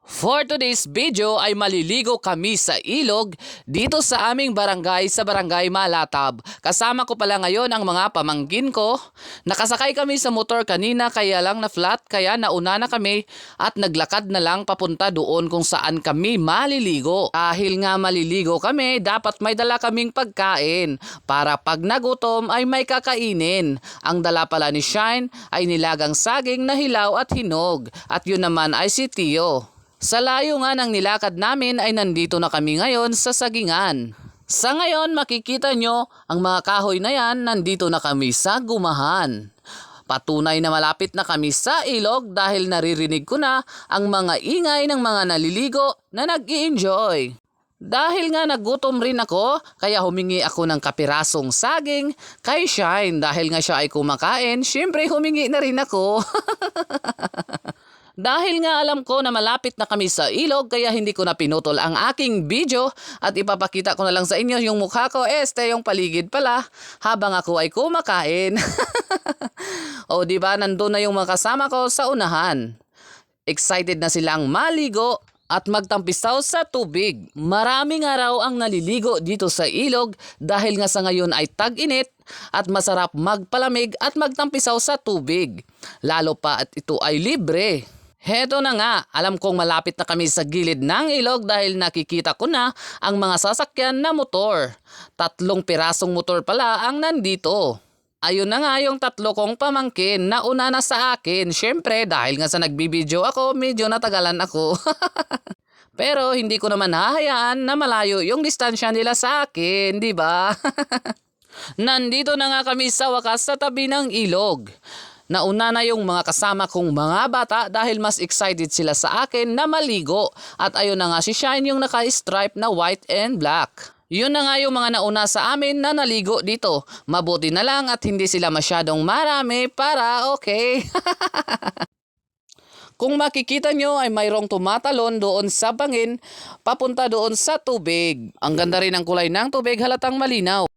For today's video ay maliligo kami sa ilog dito sa aming barangay sa Barangay Malatab. Kasama ko pala ngayon ang mga pamangkin ko. Nakasakay kami sa motor kanina kaya lang na flat kaya nauna na kami at naglakad na lang papunta doon kung saan kami maliligo. Dahil nga maliligo kami, dapat may dala kaming pagkain para pag nagutom ay may kakainin. Ang dala pala ni Shine ay nilagang saging na hilaw at hinog at yun naman ay si Tio. Sa layo nga ng nilakad namin ay nandito na kami ngayon sa Sagingan. Sa ngayon makikita nyo ang mga kahoy na yan, nandito na kami sa Gumahan. Patunay na malapit na kami sa ilog dahil naririnig ko na ang mga ingay ng mga naliligo na nag-i-enjoy. Dahil nga nagutom rin ako, kaya humingi ako ng kapirasong saging kay Shine. Dahil nga siya ay kumakain, syempre humingi na rin ako. Dahil nga alam ko na malapit na kami sa ilog kaya hindi ko na pinutol ang aking video at ipapakita ko na lang sa inyo yung mukha ko, yung paligid pala habang ako ay kumakain. O diba, nandun na yung mga kasama ko sa unahan. Excited na silang maligo at magtampisaw sa tubig. Maraming araw ang naliligo dito sa ilog dahil nga sa ngayon ay tag-init at masarap magpalamig at magtampisaw sa tubig. Lalo pa at ito ay libre. Heto na nga, alam kong malapit na kami sa gilid ng ilog dahil nakikita ko na ang mga sasakyan na motor. 3 pirasong motor pala ang nandito. Ayun na nga yung 3 kong pamangkin na una na sa akin. Syempre dahil nga sa nagbibideo ako, medyo natagalan ako. Pero hindi ko naman hahayaan na malayo yung distansya nila sa akin, di ba? Nandito na nga kami sa wakas sa tabi ng ilog. Nauna na yung mga kasama kong mga bata dahil mas excited sila sa akin na maligo. At ayun na nga si Shine yung naka-stripe na white and black. Yun na nga yung mga nauna sa amin na naligo dito. Mabuti na lang at hindi sila masyadong marami para okay. Kung makikita nyo ay mayroong tumatalon doon sa bangin papunta doon sa tubig. Ang ganda rin ng kulay ng tubig, halatang malinaw.